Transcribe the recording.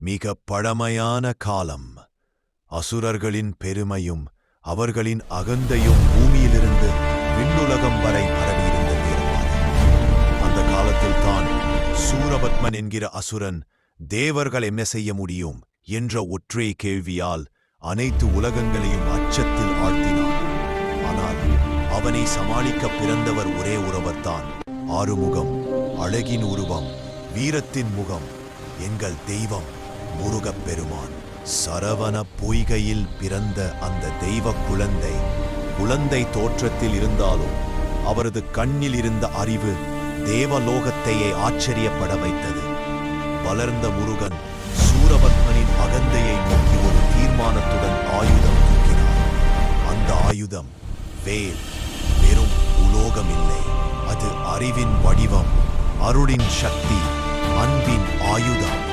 மிக பழமையான காலம். அசுரர்களின் பெருமையும் அவர்களின் அகந்தையும் பூமியிலிருந்து விண்ணுலகம் வரை பரவியிருந்த நேரமானது. அந்த காலத்தில்தான் சூரபத்மன் என்கிற அசுரன் தேவர்கள் என்ன செய்ய முடியும் என்ற ஒற்றை கேள்வியால் அனைத்து உலகங்களையும் அச்சத்தில் ஆழ்த்தினான். ஆனால் அவனை சமாளிக்க பிறந்தவர் ஒரே ஒருவர்தான். ஆறுமுகம், அழகின் உருவம், வீரத்தின் முகம், எங்கள் தெய்வம் முருகப் பெருமான். சரவண பொய்கையில் பிறந்த அந்த தெய்வ குழந்தை தோற்றத்தில் இருந்தாலும் அவரது கண்ணில் இருந்த அறிவு தேவலோகத்தையே ஆச்சரியப்பட வைத்தது. வளர்ந்த முருகன் சூரபத்மனின் அகந்தையை நோக்கி ஒரு தீர்மானத்துடன் ஆயுதம் தூக்கினார். அந்த ஆயுதம் வேல். வெறும் உலோகம் இல்லை, அது அறிவின் வடிவம், அருளின் சக்தி, அன்பின் ஆயுதம்.